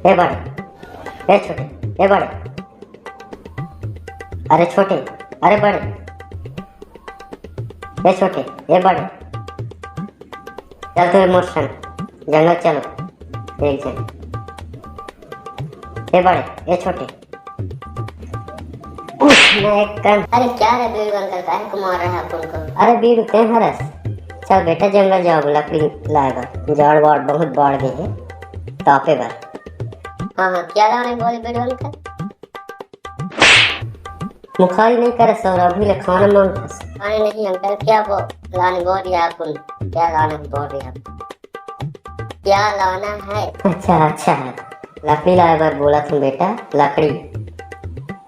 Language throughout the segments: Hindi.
ए बड़े, ए छोटे, ए बड़े, अरे छोटे, अरे बड़े, ए छोटे, ए बड़े, चल तो मोर संग जंगल चलो एक जन। ए बड़े, ए छोटे, अरे क्या है बीड़ू अंकल, काहे को मार रहा है अपन को? अरे बीड़ू ते हरस, चल बेटा जंगल जाओ, लकड़ी लाएगा, जड़ वाड़ बहुत बढ़ गई है तापे बर। हाँ हाँ क्या लाने बोले बीड़ू अंकल? मुखारी नहीं करे सर, अभी ले खाना मांगता। खाने नहीं अंकल, क्या लाने बोल रही है अपन? क्या लाना बोल रही है? क्या लाना है? अच्छा अच्छा लकड़ी लाए बर बोला तुम बेटा, लकड़ी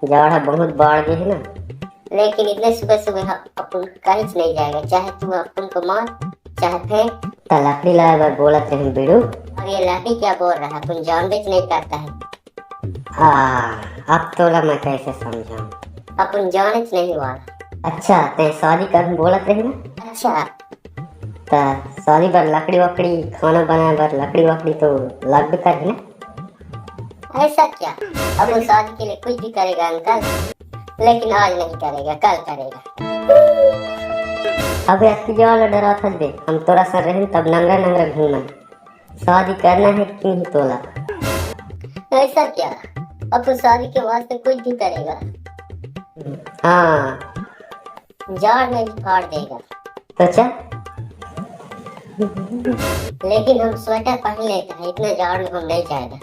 जाड़ा बहुत बढ़ गई है ना। लेकिन इतने सुबह सुबह अपन कहीं नहीं जाएगा, चाहे तू अपन को मार चाहे फेंक, तो लकड़ी लाए बर बोला थे हम बीड़ू। और ये लकड़ी क्या बोल रहा है, अपन जान बेच नहीं करता है। अब तो मैं कैसे समझाऊं, अपन जाने नहीं वाला। अच्छा ते शादी कर बोलत रही ना। अच्छा तो शादी बर लकड़ी वकड़ी खाना बनाए बर लकड़ी वकड़ी तो लग कर ना। ऐसा क्या, अब वो शादी के लिए कुछ भी करेगा अंकल, लेकिन आज नहीं करेगा, कल करेगा। अबे अति जवाल डरा था दे, हम तोरा सर रहे तब नंगा नंगा घूमन, शादी करना है क्यों ही तोला। ऐसा क्या, अब तो शादी के वास्ते कुछ भी करेगा। हाँ जाड़ में भी फाड़ देगा तो चल। लेकिन हम स्वेटर पहन लेते हैं, इतना जाड़ में हम नहीं जाएगा।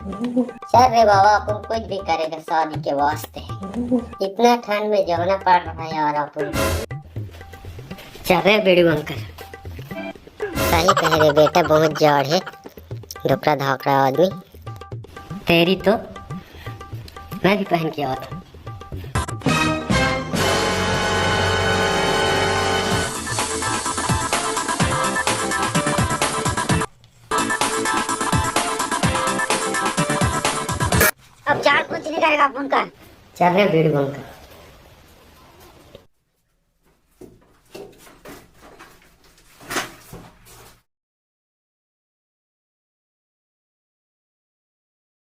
चल रे बाबा, अपन कुछ भी करेगा शादी के वास्ते, इतना ठंड में जाना पड़ रहा है यार अपन। चल रे बीड़ू अंकल, सही कह रहे बेटा, बहुत जाड़ है, धुकड़ा धाकड़ा आदमी। तेरी तो मैं भी पहन के आया था। अब जाड़ कुछ नहीं करेगा अपन का। चल रहे बीड़ू अंकल।